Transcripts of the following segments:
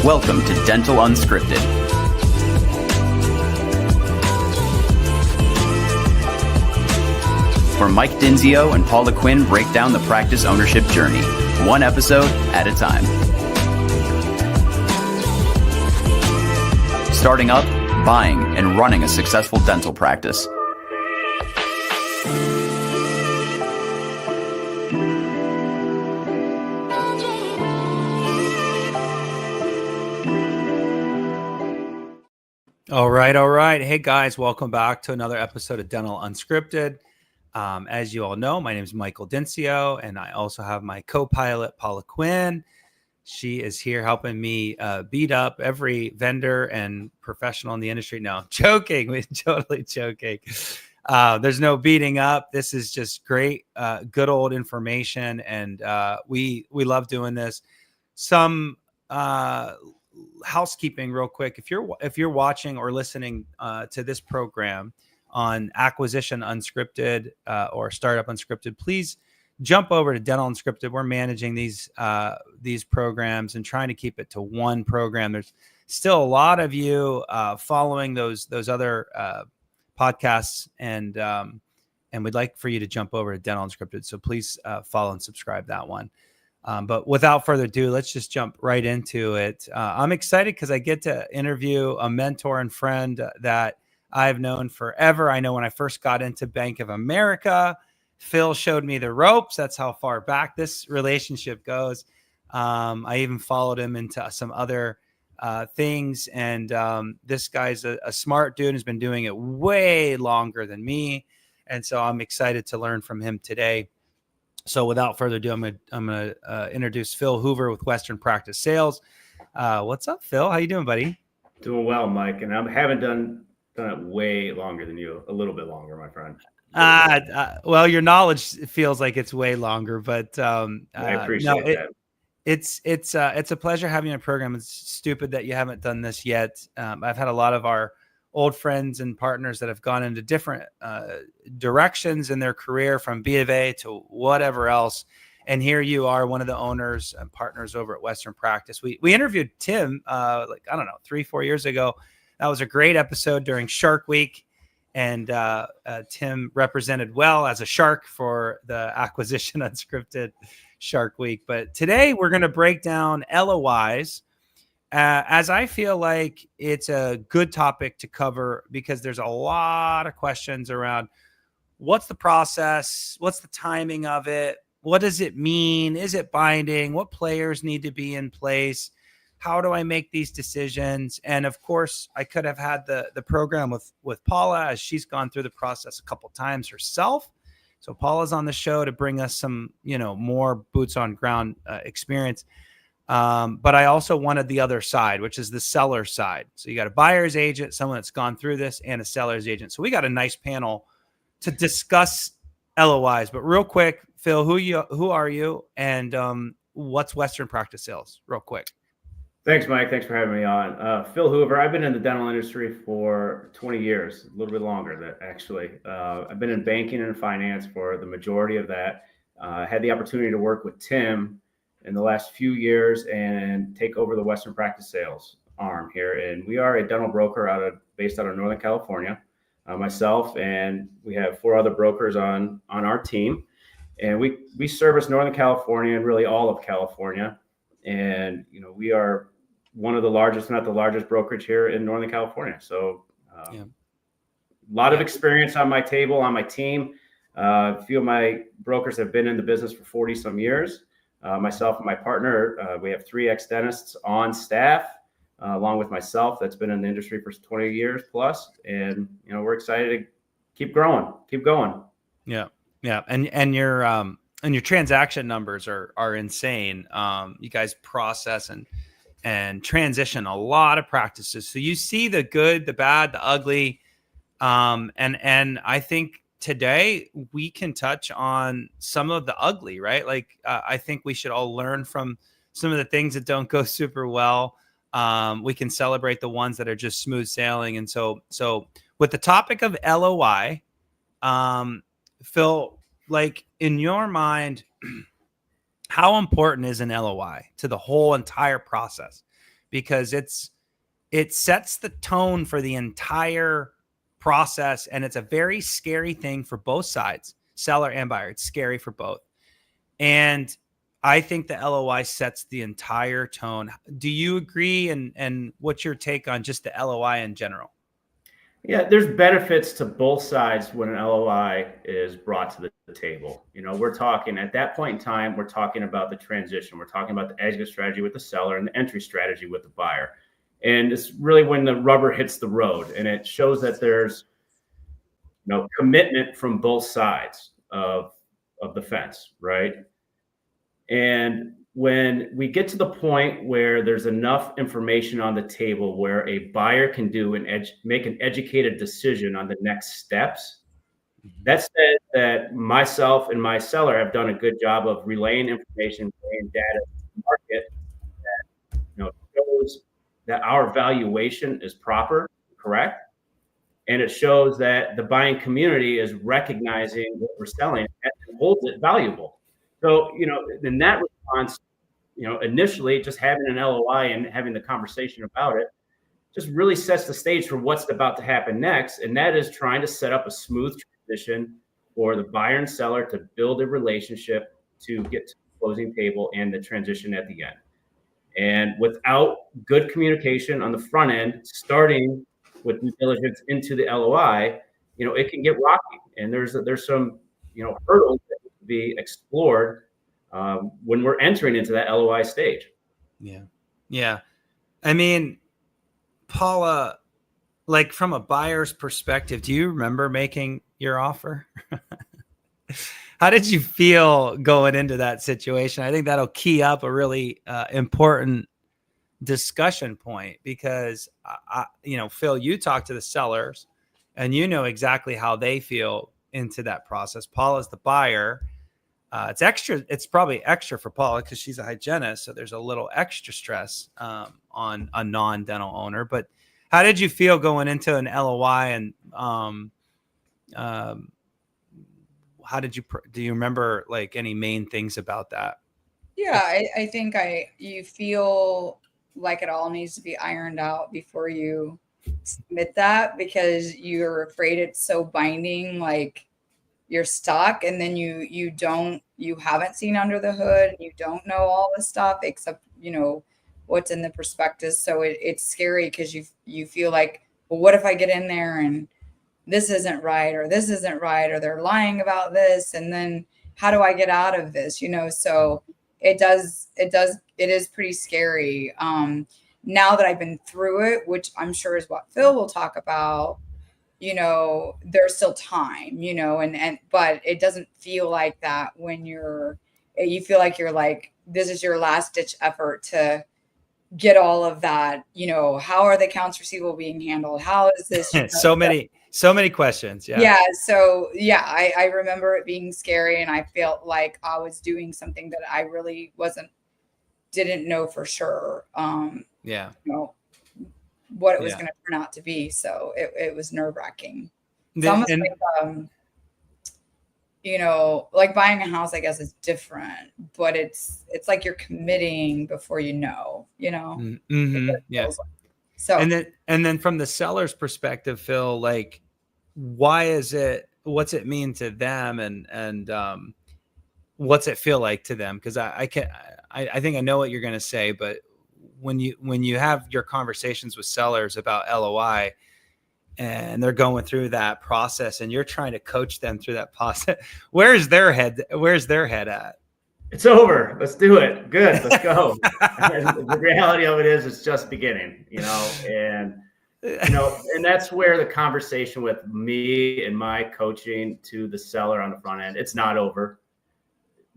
Welcome to Dental Unscripted. Where Mike Dinzio and Paula Quinn break down the practice ownership journey, one episode at a time. Starting up, buying, and running a successful dental practice. All right. Hey guys, welcome back to another episode of Dental Unscripted. As you all know, my name is Michael Dinzio, and I also have my co-pilot, Paula Quinn. She is here helping me beat up every vendor and professional in the industry. No, I'm joking. We're totally joking. There's no beating up. This is just great, good old information, and we love doing this. Some housekeeping real quick. If you're watching or listening to this program on Acquisition Unscripted or Startup Unscripted, please jump over to Dental Unscripted. We're managing these programs and trying to keep it to one program. There's still a lot of you following those other podcasts, and we'd like for you to jump over to Dental Unscripted. So please follow and subscribe that one. But without further ado, let's just jump right into it. I'm excited because I get to interview a mentor and friend that I've known forever. I know when I first got into Bank of America, Phil showed me the ropes. That's how far back this relationship goes. I even followed him into some other things. And this guy's a smart dude, has been doing it way longer than me. And so I'm excited to learn from him today. So without further ado, I'm gonna introduce Phil Hoover with Western Practice Sales. What's up, Phil? How you doing, buddy? Doing well, Mike. And I haven't done it way longer than you. A little bit longer, my friend. Well, your knowledge feels like it's way longer, but I appreciate that. It's a pleasure having you on the program. It's stupid that you haven't done this yet. I've had a lot of our old friends and partners that have gone into different directions in their career, from B of A to whatever else. And here you are, one of the owners and partners over at Western Practice. We interviewed Tim, 3-4 years ago. That was a great episode during Shark Week. And Tim represented well as a shark for the Acquisition Unscripted Shark Week. But today we're going to break down LOIs, as I feel like it's a good topic to cover because there's a lot of questions around what's the process, what's the timing of it, what does it mean, is it binding, what players need to be in place, how do I make these decisions? And of course, I could have had the program with Paula, as she's gone through the process a couple times herself. So Paula's on the show to bring us some, more boots on ground experience. But I also wanted the other side, which is the seller side. So you got a buyer's agent, someone that's gone through this, and a seller's agent. So we got a nice panel to discuss LOIs. But real quick, Phil, who are you, and what's Western Practice Sales? Real quick. Thanks, Mike. Thanks for having me on. Phil Hoover. I've been in the dental industry for 20 years, a little bit longer, actually. I've been in banking and finance for the majority of that. I had the opportunity to work with Tim in the last few years and take over the Western Practice Sales arm here. And we are a dental broker based out of Northern California. Myself and we have 4 other brokers on our team. And we service Northern California and really all of California. And, we are one of the largest, not the largest brokerage here in Northern California. So a lot of experience on my table, on my team. A few of my brokers have been in the business for 40 some years. Myself and my partner, we have 3 ex-dentists on staff, along with myself that's been in the industry for 20 years plus. And, we're excited to keep growing, keep going. Yeah. And your transaction numbers are insane. You guys process and transition a lot of practices. So you see the good, the bad, the ugly. And I think today we can touch on some of the ugly, right? Like, I think we should all learn from some of the things that don't go super well. We can celebrate the ones that are just smooth sailing. And so with the topic of LOI, Phil, like, in your mind, how important is an LOI to the whole entire process? because it sets the tone for the entire process. And it's a very scary thing for both sides, seller and buyer. It's scary for both. And I think the LOI sets the entire tone. Do you agree? And what's your take on just the LOI in general? Yeah, there's benefits to both sides when an LOI is brought to the table. We're talking at that point in time, we're talking about the transition. We're talking about the exit strategy with the seller and the entry strategy with the buyer. And it's really when the rubber hits the road, and it shows that there's commitment from both sides of the fence, right? And when we get to the point where there's enough information on the table where a buyer can make an educated decision on the next steps, that says that myself and my seller have done a good job of relaying information, relaying data to the market that shows that our valuation is proper, correct, and it shows that the buying community is recognizing what we're selling and holds it valuable. So, in that response, initially just having an LOI and having the conversation about it just really sets the stage for what's about to happen next. And that is trying to set up a smooth transition for the buyer and seller to build a relationship to get to the closing table and the transition at the end. And without good communication on the front end, starting with due diligence into the LOI, it can get rocky. And there's some, hurdles that need to be explored when we're entering into that LOI stage. Yeah. Yeah. I mean, Paula, like from a buyer's perspective, do you remember making your offer? How did you feel going into that situation? I think that'll key up a really important discussion point because, Phil, you talk to the sellers and you know exactly how they feel into that process. Paula's the buyer. It's extra. It's probably extra for Paula because she's a hygienist. So there's a little extra stress on a non-dental owner. But how did you feel going into an LOI and how did do you remember like any main things about that? Yeah, I think you feel like it all needs to be ironed out before you submit that because you're afraid it's so binding, like you're stuck and then you haven't seen under the hood, you don't know all the stuff except what's in the prospectus. So it's scary because you feel like, well, what if I get in there and this isn't right or this isn't right or they're lying about this, and then how do I get out of this? So it is pretty scary. Now that I've been through it, which I'm sure is what Phil will talk about, there's still time, but it doesn't feel like that when you feel like you're like, this is your last ditch effort to get all of that, how are the accounts receivable being handled? How is this? So many questions. Yeah. Yeah. So yeah, I remember it being scary and I felt like I was doing something that I really didn't know for sure. Yeah. What it was going to turn out to be. So it was nerve wracking. It's almost like, like buying a house, I guess is different, but it's like you're committing before Mm-hmm. Yeah. Like. So, and then from the seller's perspective, Phil, like, what's it mean to them and what's it feel like to them? Cause I think I know what you're going to say, but when you have your conversations with sellers about LOI and they're going through that process and you're trying to coach them through that process, where's their head at? It's over. Let's do it. Good. Let's go. The reality of it is it's just beginning, and that's where the conversation with me and my coaching to the seller on the front end, it's not over.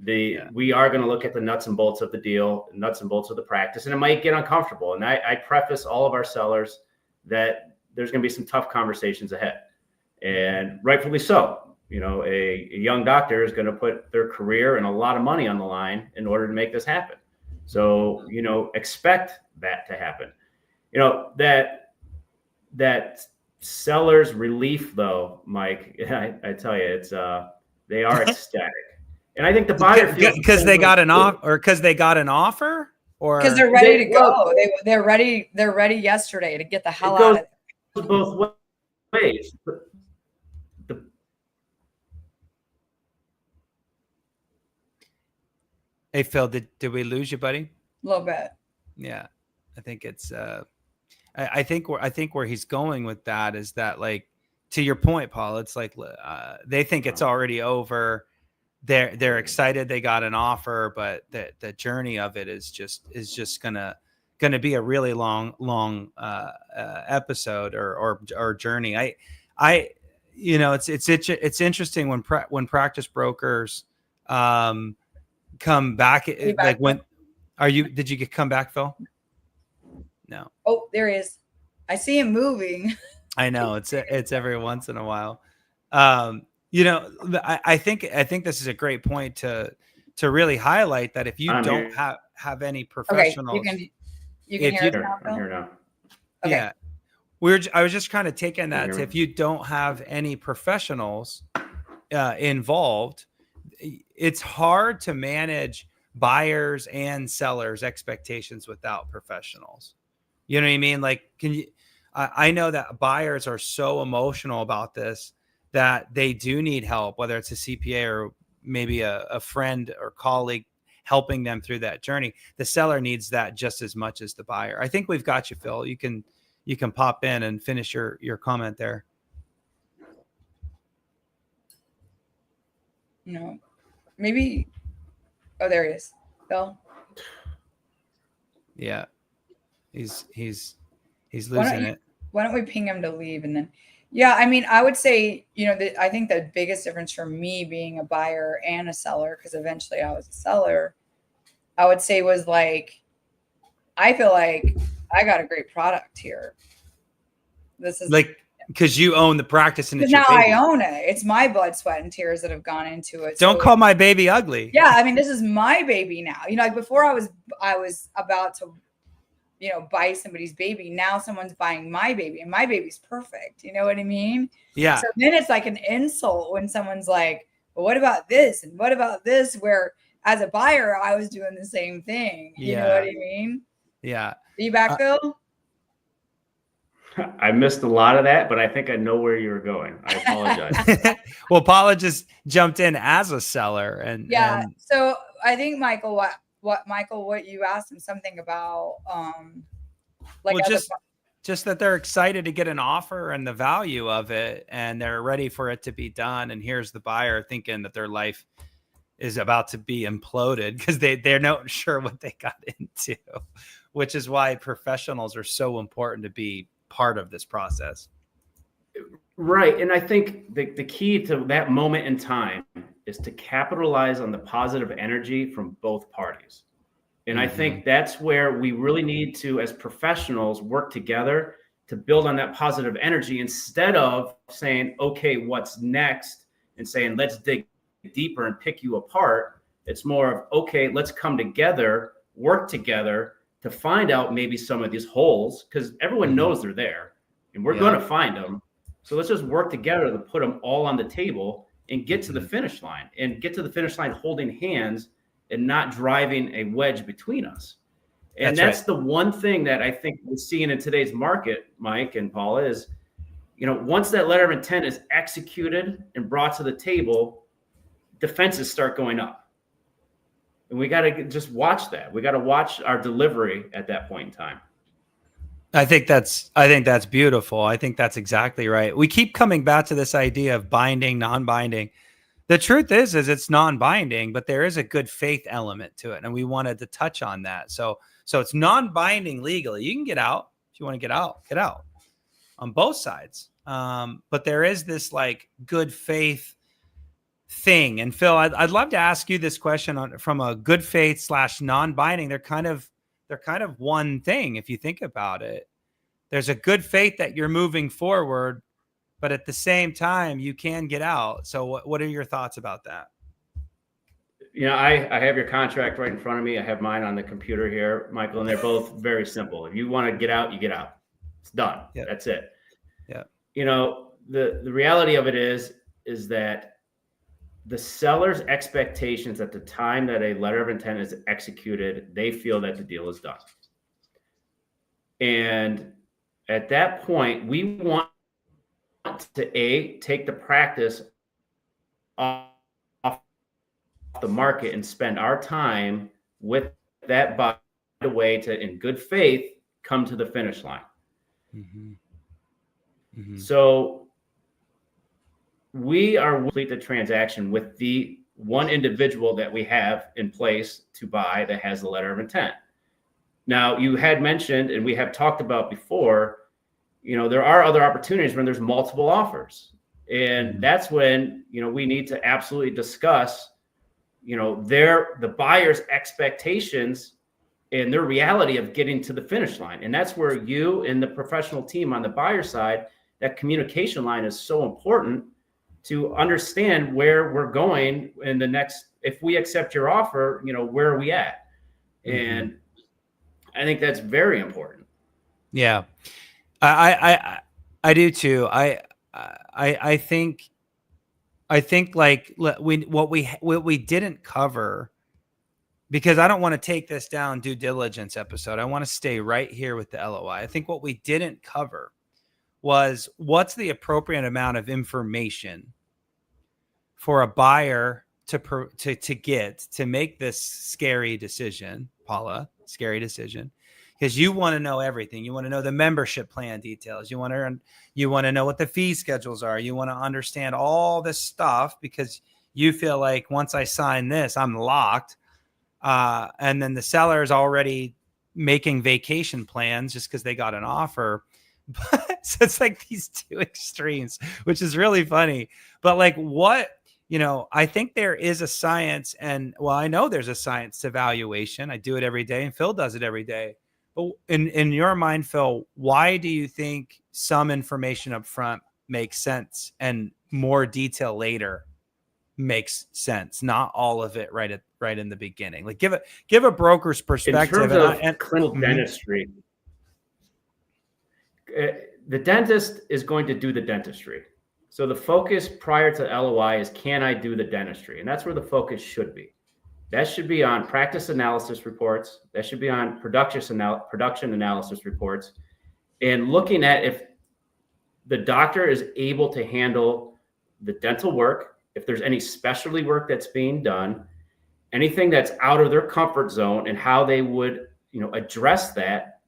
We are going to look at the nuts and bolts of the deal, nuts and bolts of the practice, and it might get uncomfortable. And I preface all of our sellers that there's going to be some tough conversations ahead, and rightfully so. A young doctor is going to put their career and a lot of money on the line in order to make this happen. So, expect that to happen. That seller's relief though, Mike, I tell you, it's they are ecstatic. And I think the buyer feels because they got an offer, or because they got an offer, Because they're ready to go. They're ready. They're ready yesterday to get the hell out of there. It goes both ways. Hey Phil, did we lose you, buddy? A little bit. Yeah, I think it's. I think where he's going with that is that, like, to your point, Paul, it's like they think it's already over. They're excited they got an offer, but the journey of it is just gonna be a really long episode or journey. I it's interesting when practice brokers come back. Like, when did you come back, Phil? No. Oh, there he is. I see him moving. I know it's every once in a while. I think this is a great point to really highlight that if you don't have any professionals, okay, you can hear us now, Phil? I'm here now. Okay. Yeah, I was just kind of taking that to, if you don't have any professionals involved, it's hard to manage buyers and sellers' expectations without professionals. You know what I mean? Like, I know that buyers are so emotional about this that they do need help, whether it's a CPA or maybe a friend or colleague helping them through that journey. The seller needs that just as much as the buyer. I think we've got you, Phil. You can pop in and finish your comment there. No, maybe. Oh, there he is, Phil. Yeah, he's losing it. Why don't we ping him to leave, and then, yeah, I mean, I would say, I think the biggest difference for me being a buyer and a seller, because eventually I was a seller, I would say was, like, I feel like I got a great product here. This is like, because you own the practice and it's now your baby. I own it. It's my blood, sweat, and tears that have gone into it. Don't call my baby ugly. Yeah, I mean, this is my baby now. Like, before I was about to, buy somebody's baby. Now someone's buying my baby, and my baby's perfect. You know what I mean? Yeah. So then it's like an insult when someone's like, well, what about this? And what about this? Where as a buyer, I was doing the same thing. You know what I mean? Yeah. Are you back, Phil? I missed a lot of that, but I think I know where you were going. I apologize. Well, Paula just jumped in as a seller, and so I think Michael, what you asked him something about, like, well, just that they're excited to get an offer and the value of it, and they're ready for it to be done. And here's the buyer thinking that their life is about to be imploded because they're not sure what they got into, which is why professionals are so important to be part of this process. Right. And I think the key to that moment in time is to capitalize on the positive energy from both parties. And I think that's where we really need to, as professionals, work together to build on that positive energy instead of saying, okay, what's next? And saying, let's dig deeper and pick you apart. It's more of, okay, let's come together, work together to find out maybe some of these holes, because everyone knows they're there and we're going to find them. So let's just work together to put them all on the table and get to the finish line, and get to the finish line holding hands and not driving a wedge between us. And that's right. The one thing that I think we're seeing in today's market, Mike and Paula, is, once that letter of intent is executed and brought to the table, defenses start going up. And we got to just watch that. We got to watch our delivery at that point in time. I think that's beautiful. I think that's exactly right. We keep coming back to this idea of binding, non-binding. The truth is it's non-binding, but there is a good faith element to it. And we wanted to touch on that. So it's non-binding legally. You can get out. If you want to get out on both sides. But there is this, like, good faith thing. And Phil, I'd love to ask you this question from a good faith / non-binding. They're kind of one thing. If you think about it, there's a good faith that you're moving forward, but at the same time you can get out. So what are your thoughts about that? I have your contract right in front of me. I have mine on the computer here, Michael, and they're both very simple. If you want to get out, you get out. It's done. Yep. That's it. Yeah. The reality of it is that the seller's expectations at the time that a letter of intent is executed, they feel that the deal is done. And at that point, we want to take the practice off the market and spend our time with that buyer way to, in good faith, come to the finish line. Mm-hmm. Mm-hmm. So we are complete the transaction with the one individual that we have in place to buy that has the letter of intent. Now, you had mentioned, and we have talked about before, there are other opportunities when there's multiple offers. And that's when, we need to absolutely discuss, the buyer's expectations and their reality of getting to the finish line. And that's where you and the professional team on the buyer side, that communication line is so important to understand where we're going in the next, if we accept your offer, where are we at? And I think that's very important. Yeah, I do too. I think like what we didn't cover, because I don't want to take this down due diligence episode. I want to stay right here with the LOI. I think what we didn't cover was what's the appropriate amount of information for a buyer to make this scary decision, Paula, scary decision, because you want to know everything. You want to know the membership plan details. You want to know what the fee schedules are. You want to understand all this stuff because you feel like once I sign this, I'm locked. And then the seller is already making vacation plans just because they got an offer. So it's like these two extremes, which is really funny. But like I think there is a science, and I know there's a science to valuation. I do it every day, and Phil does it every day. But in your mind, Phil, why do you think some information up front makes sense and more detail later makes sense? Not all of it right in the beginning. Like give a broker's perspective. In terms of clinical dentistry, the dentist is going to do the dentistry. So the focus prior to LOI is, can I do the dentistry? And that's where the focus should be. That should be on practice analysis reports. That should be on production analysis reports, and looking at if the doctor is able to handle the dental work, if there's any specialty work that's being done, anything that's out of their comfort zone, and how they would, address that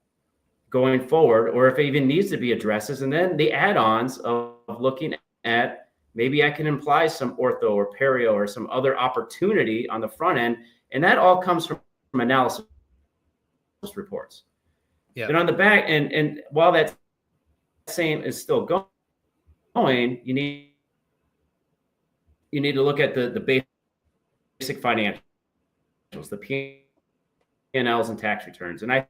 going forward, or if it even needs to be addresses. And then the add-ons of looking at, maybe I can imply some ortho or perio or some other opportunity on the front end. And that all comes from analysis reports. Yeah. And on the back, and while that same is still going, you need to look at the basic financials, the P&Ls and tax returns. And I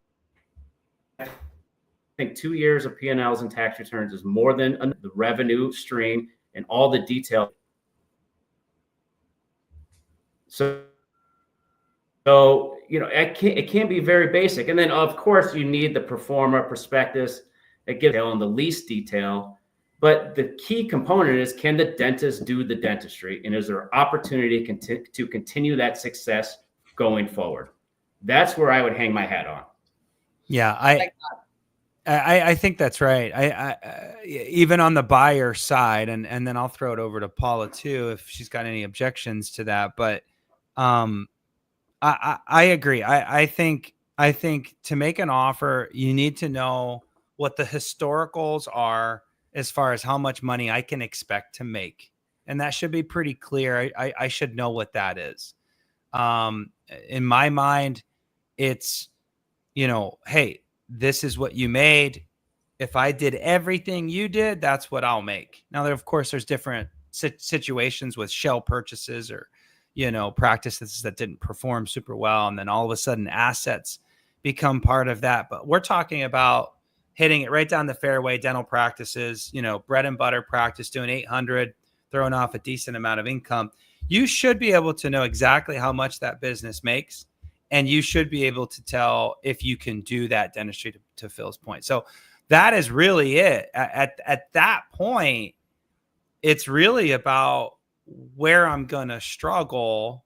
think 2 years of P&Ls and tax returns is more than the revenue stream and all the detail. So it can be very basic. And then, of course, you need the pro forma prospectus that gives detail and the lease detail. But the key component is, can the dentist do the dentistry? And is there opportunity to continue that success going forward? That's where I would hang my hat on. Yeah, I think that's right. I even on the buyer side, and then I'll throw it over to Paula too if she's got any objections to that. But I agree. I think to make an offer, you need to know what the historicals are as far as how much money I can expect to make, and that should be pretty clear. I should know what that is. In my mind, it's hey, this is what you made. If I did everything you did, that's what I'll make. Now, of course, there's different situations with shell purchases or, practices that didn't perform super well. And then all of a sudden assets become part of that. But we're talking about hitting it right down the fairway, dental practices, bread and butter practice, doing 800, throwing off a decent amount of income. You should be able to know exactly how much that business makes. And you should be able to tell if you can do that dentistry, to Phil's point. So that is really it. At that point, it's really about where I'm going to struggle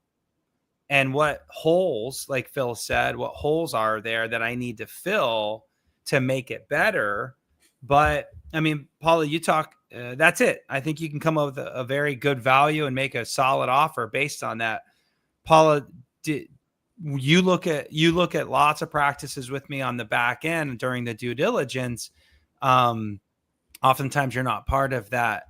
and what holes, like Phil said, what holes are there that I need to fill to make it better. But I mean, Paula, you talk, that's it. I think you can come up with a very good value and make a solid offer based on that. Paula, you look at lots of practices with me on the back end during the due diligence. Oftentimes you're not part of that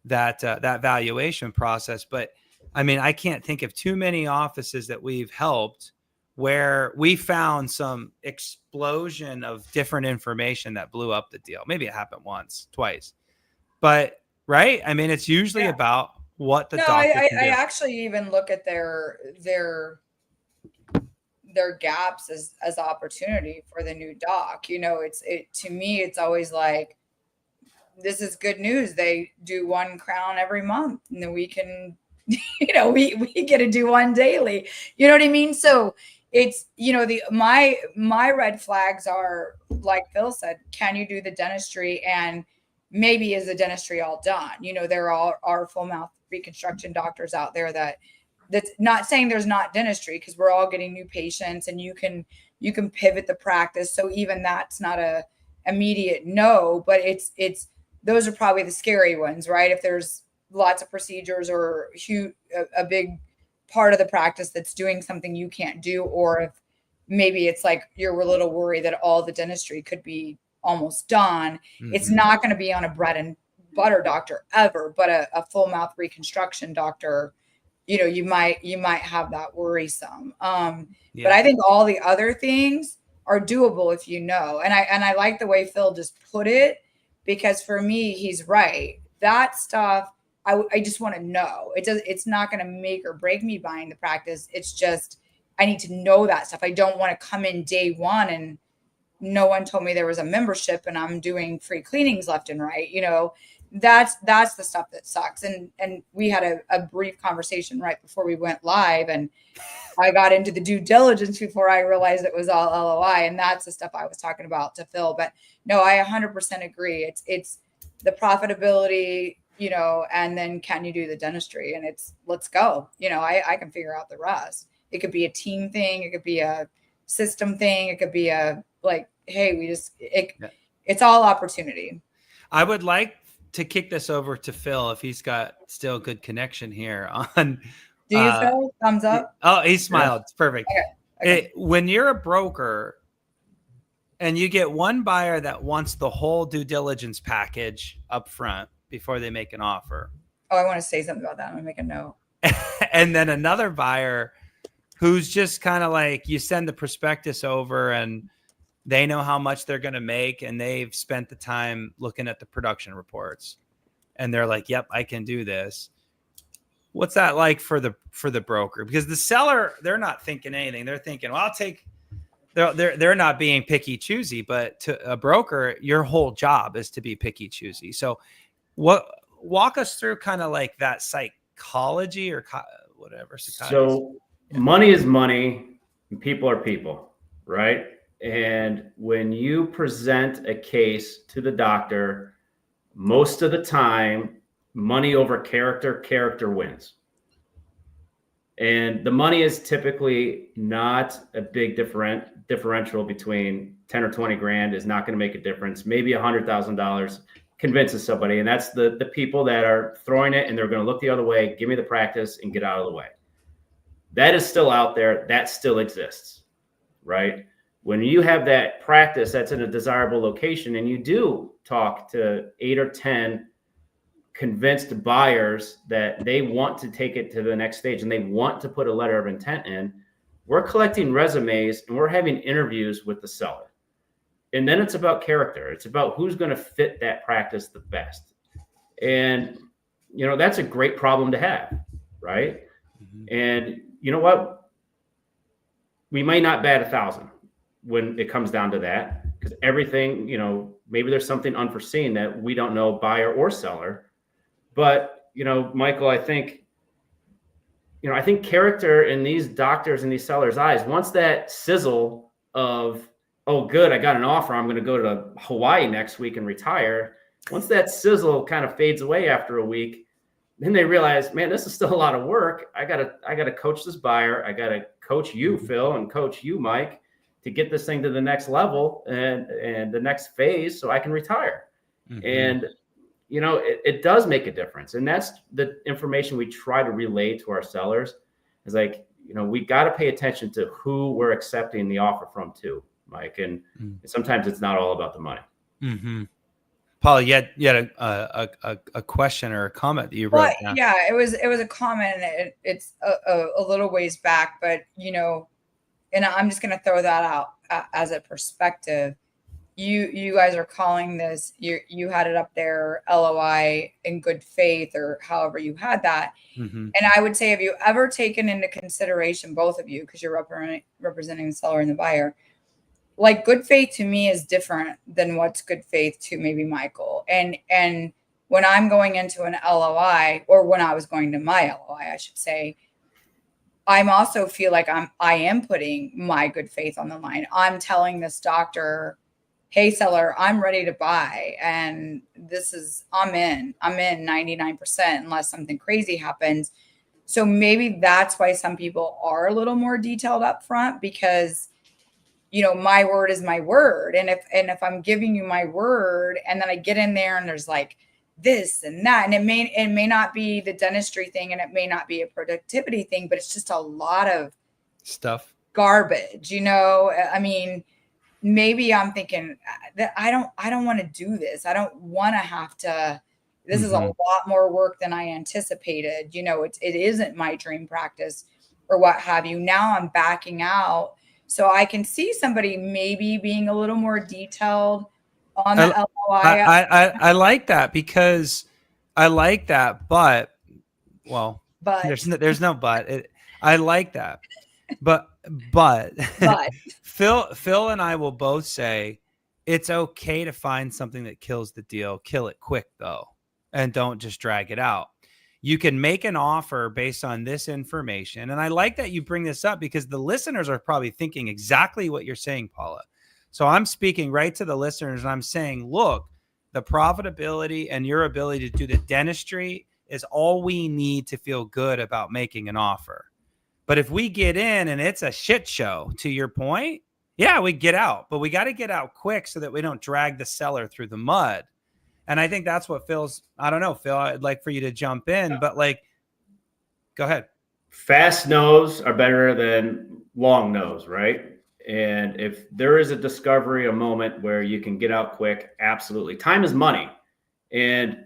valuation process, but I mean, I can't think of too many offices that we've helped where we found some explosion of different information that blew up the deal. Maybe it happened once, twice, but right. I mean, it's usually about what the doctor can do. I actually even look at their gaps as opportunity for the new doc. You know, to me, it's always like, this is good news. They do one crown every month, and then we can, you know, we get to do one daily. You know what I mean? So it's, you know, my red flags are, like Phil said, can you do the dentistry, and maybe is the dentistry all done? You know, there are full mouth reconstruction doctors out there that's not saying there's not dentistry, because we're all getting new patients and you can pivot the practice. So even that's not a immediate no, but it's those are probably the scary ones, right? If there's lots of procedures or a big part of the practice that's doing something you can't do, or if maybe it's like you're a little worried that all the dentistry could be almost done. Mm-hmm. It's not going to be on a bread and butter doctor ever, but a full mouth reconstruction doctor, you know, you might have that worrisome. But I think all the other things are doable if you know. And I like the way Phil just put it, because for me, he's right. That stuff, I just want to know. It's not going to make or break me buying the practice. It's just, I need to know that stuff. I don't want to come in day one and no one told me there was a membership and I'm doing free cleanings left and right. You know, that's the stuff that sucks. And we had a brief conversation right before we went live, and I got into the due diligence before I realized it was all LOI. And that's the stuff I was talking about to Phil. But no, I 100% agree. It's the profitability, you know, and then can you do the dentistry? And it's, let's go. You know, I can figure out the rest. It could be a team thing. It could be a system thing. It could be a, like, hey, it's all opportunity. I would like to kick this over to Phil if he's got still good connection here on. Do you, Phil? Thumbs up? Oh, he smiled. It's perfect. Okay. When you're a broker and you get one buyer that wants the whole due diligence package up front before they make an offer. Oh, I want to say something about that. I'm going to make a note. And then another buyer who's just kind of like, you send the prospectus over and they know how much they're going to make, and they've spent the time looking at the production reports, and they're like, yep, I can do this. What's that like for the broker? Because the seller, they're not thinking anything. They're thinking, well, they're not being picky choosy, but to a broker, your whole job is to be picky choosy. So walk us through kind of like that psychology or whatever. So money is money and people are people, right? And when you present a case to the doctor, most of the time, money over character wins. And the money is typically not a big differential between 10 or 20 grand is not going to make a difference. Maybe $100,000 convinces somebody. And that's the people that are throwing it and they're going to look the other way, give me the practice and get out of the way. That is still out there. That still exists, right? When you have that practice that's in a desirable location and you do talk to 8 or 10 convinced buyers that they want to take it to the next stage and they want to put a letter of intent in, we're collecting resumes and we're having interviews with the seller. And then it's about character. It's about who's going to fit that practice the best. And, you know, that's a great problem to have, right? Mm-hmm. And you know what? We might not bat 1,000 when it comes down to that, because everything, you know, maybe there's something unforeseen that we don't know, buyer or seller. But, you know, Michael, I think character in these doctors and these sellers' eyes, once that sizzle of, oh, good, I got an offer, I'm going to go to Hawaii next week and retire. Once that sizzle kind of fades away after a week, then they realize, man, this is still a lot of work. I gotta coach this buyer. I gotta coach you, Phil, and coach you, Mike, to get this thing to the next level and the next phase so I can retire. Mm-hmm. And, it does make a difference. And that's the information we try to relay to our sellers is like, we got to pay attention to who we're accepting the offer from too, Mike. And sometimes it's not all about the money. Mm-hmm. Paul, you had a question or a comment that you wrote down. Yeah, it was a comment. It's a little ways back, but and I'm just going to throw that out as a perspective. You guys are calling this, you had it up there, LOI in good faith, or however you had that. Mm-hmm. And I would say, have you ever taken into consideration, both of you, because you're representing the seller and the buyer, like good faith to me is different than what's good faith to maybe Michael. And when I'm going into an LOI, or when I was going to my LOI, I should say, I'm also feel like I am putting my good faith on the line. I'm telling this doctor, hey, seller, I'm ready to buy. And I'm in 99% unless something crazy happens. So maybe that's why some people are a little more detailed up front, because, my word is my word. And if I'm giving you my word and then I get in there and there's like this and that, and it may not be the dentistry thing and it may not be a productivity thing, but it's just a lot of stuff, garbage, I mean, maybe I'm thinking that I don't want to do this. I don't want to have to, this is a lot more work than I anticipated. It isn't my dream practice or what have you. Now I'm backing out. So I can see somebody maybe being a little more detailed on the LOI. I like that, because I like that, but there's no but. I like that. But Phil and I will both say it's okay to find something that kills the deal. Kill it quick though, and don't just drag it out. You can make an offer based on this information. And I like that you bring this up, because the listeners are probably thinking exactly what you're saying, Paula. So I'm speaking right to the listeners and I'm saying, look, the profitability and your ability to do the dentistry is all we need to feel good about making an offer. But if we get in and it's a shit show, to your point, yeah, we get out, but we got to get out quick so that we don't drag the seller through the mud. And I think that's what I don't know, Phil, I'd like for you to jump in, but go ahead. Fast no's are better than long no's, right? And if there is a discovery, a moment where you can get out quick, absolutely. Time is money. And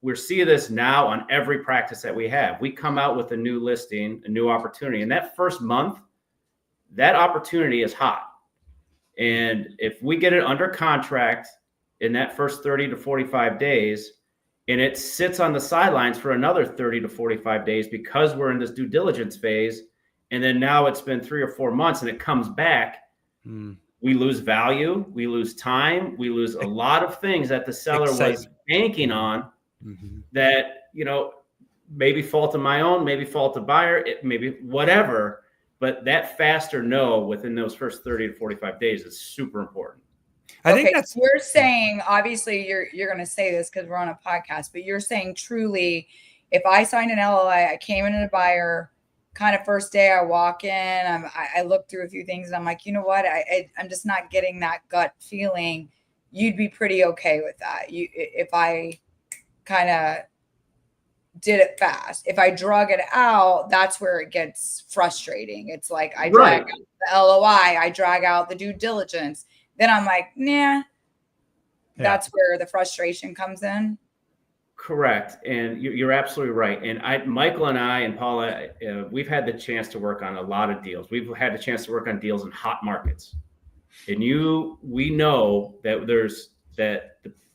we're seeing this now on every practice that we have. We come out with a new listing, a new opportunity. And that first month, that opportunity is hot. And if we get it under contract in that first 30 to 45 days, and it sits on the sidelines for another 30 to 45 days because we're in this due diligence phase, and then now it's been 3 or 4 months and it comes back, we lose value, we lose time, we lose a lot of things that the seller was banking on. That, maybe fault of my own, maybe fault of buyer, maybe whatever, but that faster no within those first 30 to 45 days is super important. I think that's, you're saying, obviously you're going to say this because we're on a podcast, but you're saying truly, if I signed an LOI, I came in as a buyer, kind of first day I walk in, I look through a few things and I'm like, you know what? I'm just not getting that gut feeling. You'd be pretty okay with that. If I kind of did it fast. If I drug it out, that's where it gets frustrating. It's like I drag out the LOI, I drag out the due diligence. Then I'm like, nah. That's where the frustration comes in. Correct. And you're absolutely right. And Michael and I and Paula, we've had the chance to work on a lot of deals. We've had the chance to work on deals in hot markets. And we know that the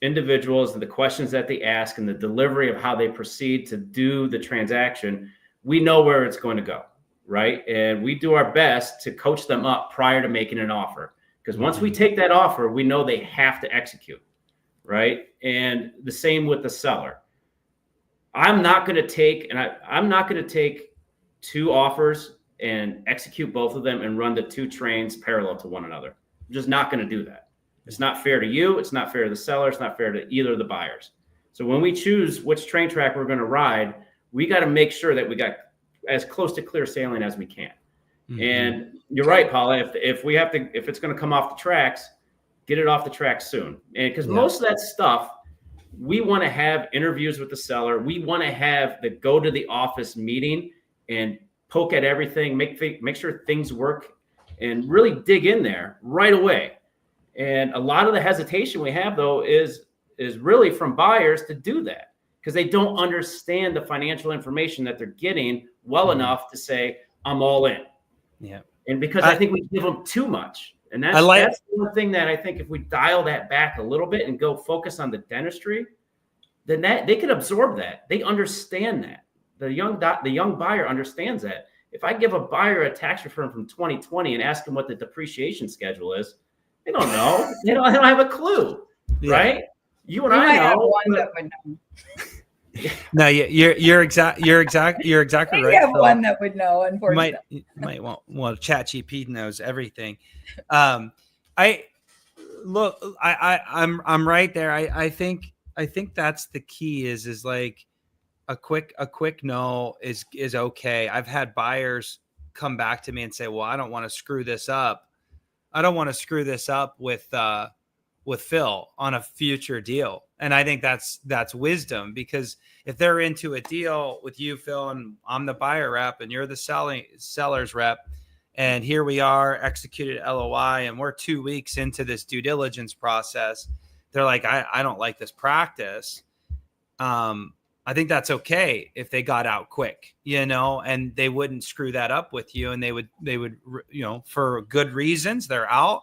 individuals and the questions that they ask and the delivery of how they proceed to do the transaction, we know where it's going to go, right? And we do our best to coach them up prior to making an offer. Because once we take that offer, we know they have to execute, right? And the same with the seller. I'm not going to take 2 offers and execute both of them and run the 2 trains parallel to one another. I'm just not going to do that. It's not fair to you. It's not fair to the seller. It's not fair to either of the buyers. So when we choose which train track we're going to ride, we got to make sure that we got as close to clear sailing as we can. Mm-hmm. And you're right, Paula. If it's going to come off the tracks, get it off the tracks soon. And because most of that stuff, we want to have interviews with the seller. We want to have the go to the office meeting and poke at everything, make sure things work, and really dig in there right away. And a lot of the hesitation we have, though, is really from buyers to do that because they don't understand the financial information that they're getting well enough to say, I'm all in. Yeah. And because I think we give them too much. And that's the one thing that I think if we dial that back a little bit and go focus on the dentistry, then that they can absorb that. They understand that. The young buyer understands that. If I give a buyer a tax return from 2020 and ask them what the depreciation schedule is, they don't know. They don't have a clue, right? You and I know. One that would know. No, you're exactly right. I have one that would know. Unfortunately, You might want. Well, ChatGPT knows everything. I'm right there. I think that's the key. Is like a quick no is okay. I've had buyers come back to me and say, well, I don't want to screw this up. I don't want to screw this up with Phil on a future deal. And I think that's wisdom, because if they're into a deal with you, Phil, and I'm the buyer rep and you're the seller's rep, and here we are, executed LOI, and we're 2 weeks into this due diligence process, they're like, I don't like this practice. I think that's okay if they got out quick, and they wouldn't screw that up with you, and they would, for good reasons, they're out,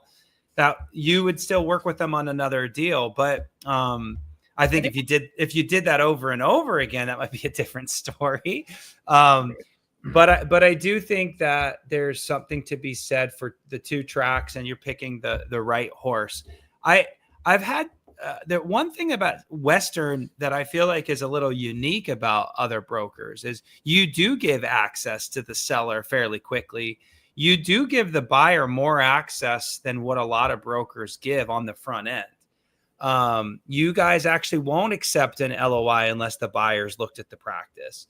that you would still work with them on another deal. But I think if you did that over and over again, that might be a different story. But I do think that there's something to be said for the two tracks, and you're picking the right horse. I've had the one thing about Western that I feel like is a little unique about other brokers is you do give access to the seller fairly quickly. You do give the buyer more access than what a lot of brokers give on the front end. You guys actually won't accept an LOI unless the buyers looked at the practice.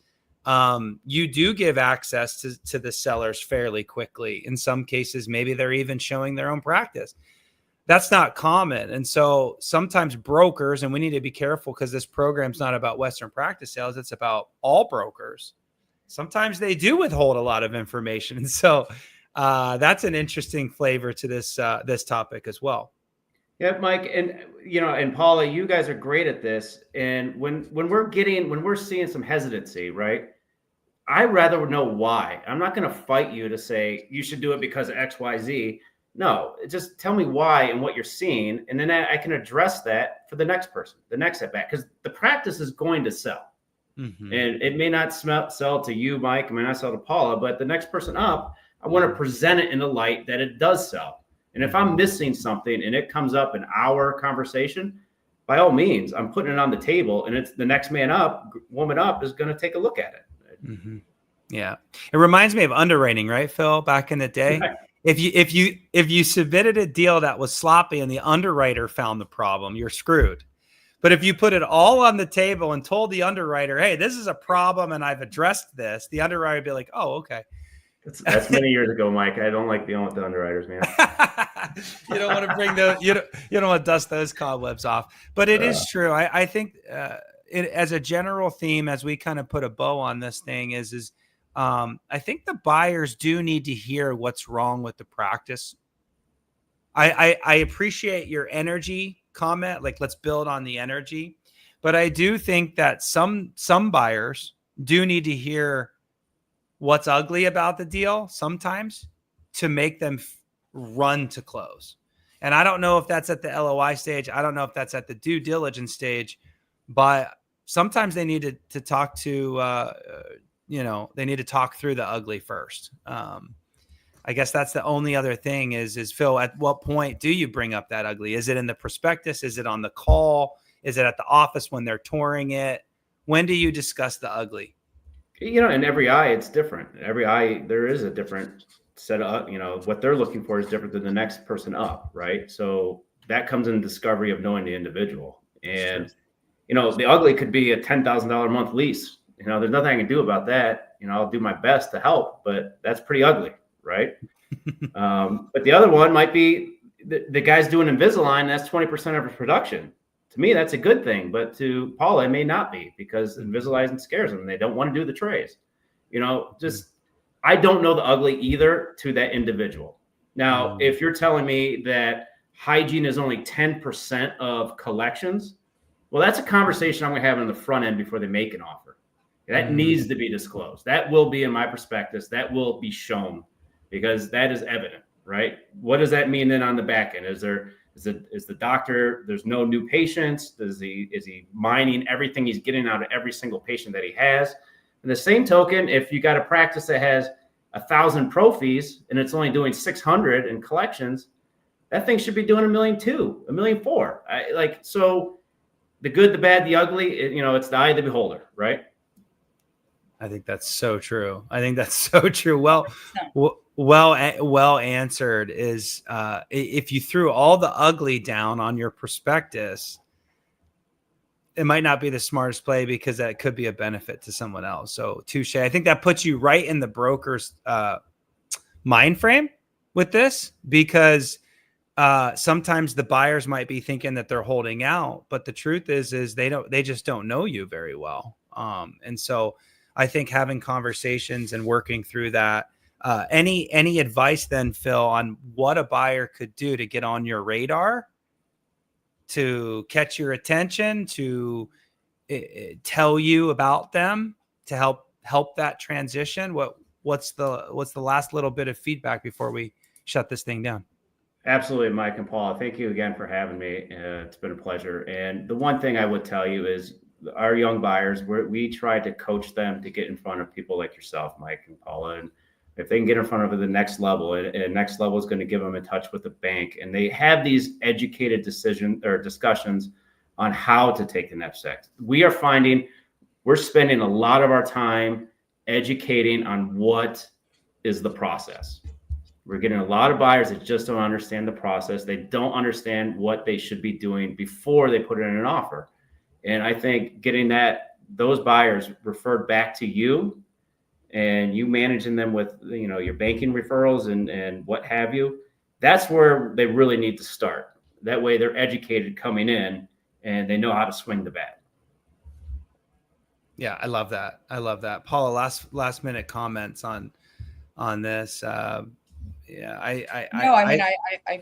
You do give access to the sellers fairly quickly. In some cases, maybe they're even showing their own practice. That's not common. And so sometimes brokers, and we need to be careful because this program's not about Western practice sales, it's about all brokers. Sometimes they do withhold a lot of information. And so that's an interesting flavor to this topic as well. Yeah, Mike, and Paula, you guys are great at this. And when we're seeing some hesitancy, right? I rather know why. I'm not going to fight you to say you should do it because of X, Y, Z. No, just tell me why and what you're seeing, and then I can address that for the next person, the next at bat, because the practice is going to sell. Mm-hmm. And it may not sell to you, Mike. It may not sell to Paula, but the next person up, I want to present it in a light that it does sell. And if I'm missing something and it comes up in our conversation, by all means, I'm putting it on the table, and it's the next man up, woman up is going to take a look at it. Mm-hmm. Yeah. It reminds me of underwriting, right, Phil, back in the day? Right. If you submitted a deal that was sloppy and the underwriter found the problem, you're screwed. But if you put it all on the table and told the underwriter, hey, this is a problem and I've addressed this, the underwriter would be like, oh, okay. That's many years ago, Mike. I don't like dealing with the underwriters, man. You don't want to bring you don't want to dust those cobwebs off. But it is true. I think as a general theme, as we kind of put a bow on this thing is I think the buyers do need to hear what's wrong with the practice. I appreciate your energy comment, like let's build on the energy, but I do think that some buyers do need to hear what's ugly about the deal sometimes to make them run to close. And I don't know if that's at the LOI stage. I don't know if that's at the due diligence stage, but sometimes they need to talk to they need to talk through the ugly first. I guess that's the only other thing is Phil, at what point do you bring up that ugly? Is it in the prospectus? Is it on the call? Is it at the office when they're touring it? When do you discuss the ugly? In every eye, it's different. Every eye, there is a different set of, what they're looking for is different than the next person up, right? So that comes in discovery of knowing the individual. And, the ugly could be a $10,000 a month lease. There's nothing I can do about that. I'll do my best to help, but that's pretty ugly, right? But the other one might be the guy's doing Invisalign. That's 20% of his production. To me, that's a good thing, but to Paula, it may not be, because Invisalign scares them. They don't want to do the trays. I don't know the ugly either to that individual. Now, if you're telling me that hygiene is only 10% of collections, well, that's a conversation I'm going to have on the front end before they make an offer. That needs to be disclosed. That will be in my prospectus. That will be shown, because that is evident, right? What does that mean then on the back end? Is the doctor, there's no new patients? Is he mining everything he's getting out of every single patient that he has? In the same token, if you got a practice that has 1,000 pro fees and it's only doing 600 in collections, that thing should be doing $1.2 million, $1.4 million. So the good, the bad, the ugly, it's the eye of the beholder, right? I think that's so true. Well answered. Is if you threw all the ugly down on your prospectus, it might not be the smartest play, because that could be a benefit to someone else. So touche. I think that puts you right in the broker's mind frame with this, because sometimes the buyers might be thinking that they're holding out, but the truth is they just don't know you very well. And so I think having conversations and working through that. Any advice then, Phil, on what a buyer could do to get on your radar, to catch your attention, to tell you about them, to help that transition? What's the last little bit of feedback before we shut this thing down? Absolutely, Mike and Paul. Thank you again for having me. It's been a pleasure. And the one thing I would tell you is our young buyers, we try to coach them to get in front of people like yourself, Mike and Paula. And if they can get in front of the next level, and next level is going to give them in touch with the bank, and they have these educated discussions on how to take the next step. We are finding we're spending a lot of our time educating on what is the process. We're getting a lot of buyers that just don't understand the process. They don't understand what they should be doing before they put in an offer. And I think getting those buyers referred back to you, and you managing them with your banking referrals and what have you, that's where they really need to start. That way they're educated coming in and they know how to swing the bat. Yeah, I love that. Paula, last minute comments on this. I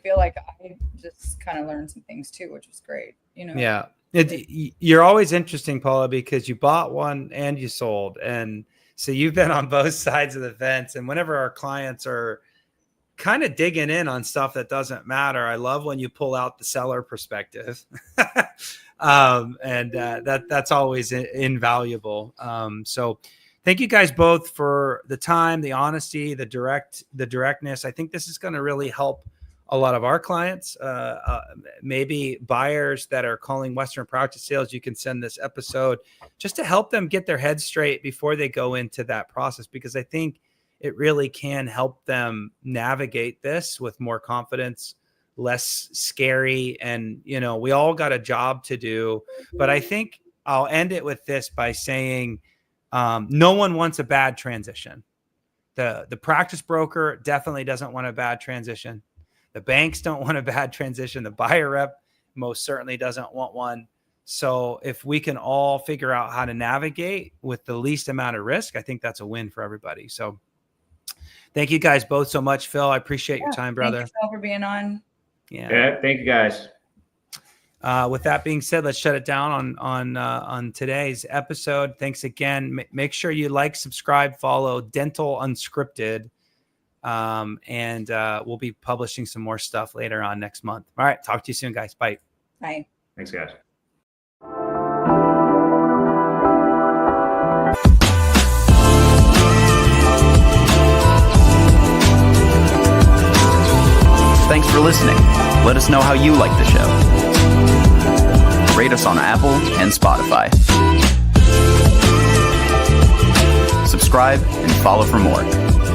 feel like I just kind of learned some things too, which was great. Yeah. You're always interesting, Paula, because you bought one and you sold. And so you've been on both sides of the fence. And whenever our clients are kind of digging in on stuff that doesn't matter, I love when you pull out the seller perspective. That's always invaluable. So thank you guys both for the time, the honesty, the directness. I think this is going to really help a lot of our clients, maybe buyers that are calling Western Practice Sales. You can send this episode just to help them get their head straight before they go into that process, because I think it really can help them navigate this with more confidence, less scary. And, we all got a job to do, but I think I'll end it with this by saying, no one wants a bad transition. The practice broker definitely doesn't want a bad transition. The banks don't want a bad transition. The buyer rep most certainly doesn't want one. So if we can all figure out how to navigate with the least amount of risk, I think that's a win for everybody. So thank you guys both so much. Phil, I appreciate your time, brother. Thank you, Phil, for being on. Yeah, thank you guys. With that being said, let's shut it down on today's episode. Thanks again. Make sure you like, subscribe, follow Dental Unscripted. And we'll be publishing some more stuff later on next month. All right. Talk to you soon, guys. Bye. Bye. Thanks, guys. Thanks for listening. Let us know how you like the show. Rate us on Apple and Spotify. Subscribe and follow for more.